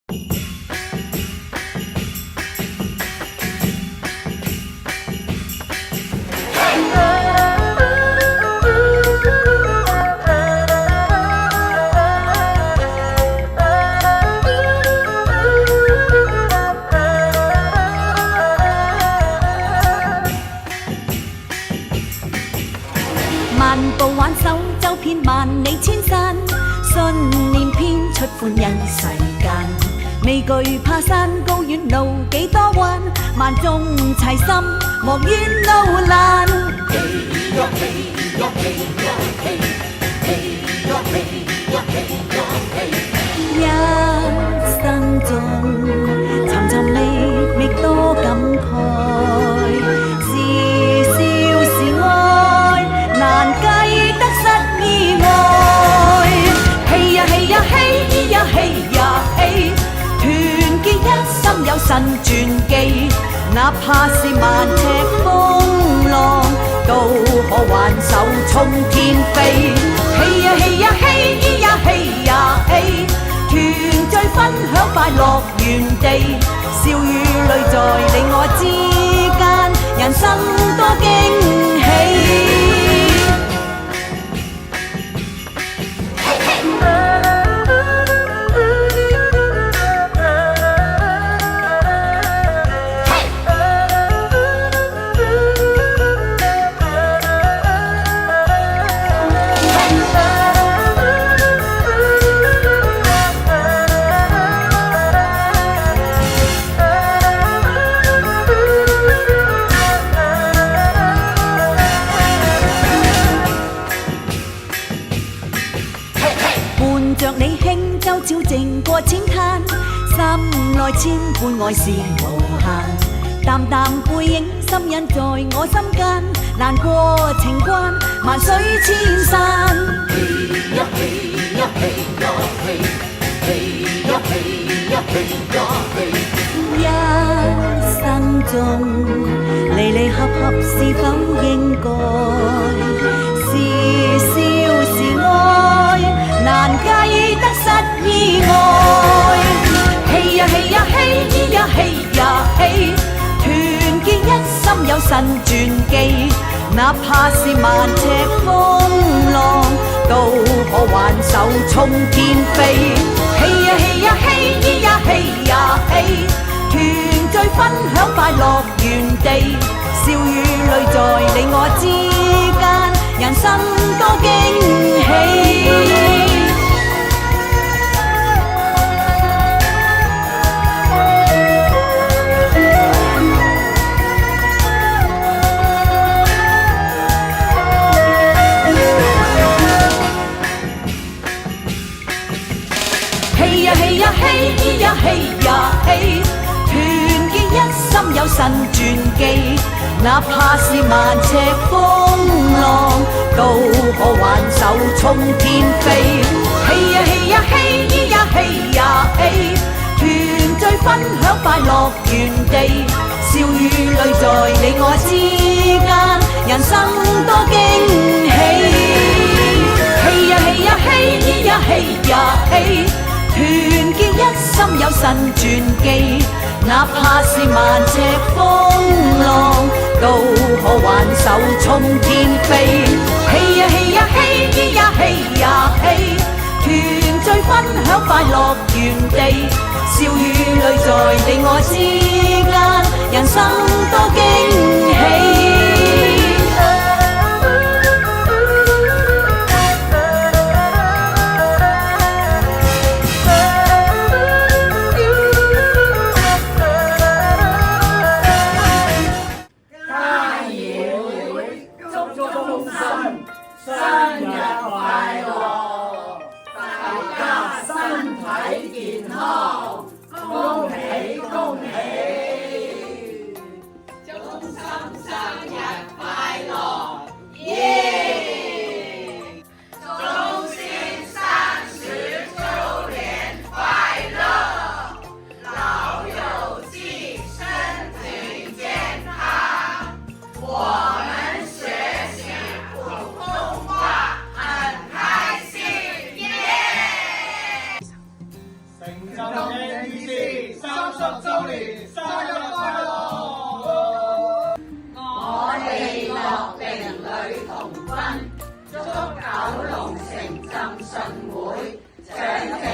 漫步挽手，走遍萬里千山，信念編出歡欣世間。未懼怕山高遠路幾多彎，萬眾齊心莫怨路難。一生中尋尋覓覓多感慨，是笑是愛難計得失意外。嘿呀嘿呀嘿呀嘿呀嘿，團結一心有神傳記，哪怕是萬尺風浪，都可挽手衝天飛。嘿呀嘿呀嘿呀嘿呀嘿，團聚分享快樂原地，笑與淚在你我之間，人生多驚喜。伴着你輕舟悄靜過淺灘，心內千般愛是無限，淡淡背影深印在我心間，難過情關萬水千山。嘿呀嘿呀嘿呀嘿，嘿呀嘿呀嘿呀嘿，一生中離離合合是否應該，是笑是愛難計得失意外。嘿呀嘿呀嘿呀嘿呀嘿，團結一心有神傳記，哪怕是萬尺風浪，都可挽手衝天飛。嘿呀嘿呀嘿呀嘿呀嘿，團聚分享快樂原地，笑與淚在你我之間，人生多驚喜。嘿呀嘿呀嘿呀嘿呀嘿，團結一心有神傳記，哪怕是萬尺風浪，都可挽手衝天飛。嘿呀嘿呀嘿呀嘿呀嘿，團聚分享快樂原地，笑與淚在你我之間，人生多驚喜。嘿呀嘿呀嘿呀嘿呀嘿，團結一心有神傳記，哪怕是萬尺風浪，都可挽手衝天飛。嘿呀嘿呀嘿呀嘿呀嘿，團聚分享快樂原地，笑與淚在你我之間，人生多驚喜。生日快樂，大家身體健康，恭喜恭喜！成就嘅意思30週年生日快樂！我哋樂齡女童軍，祝九龍城浸信會長者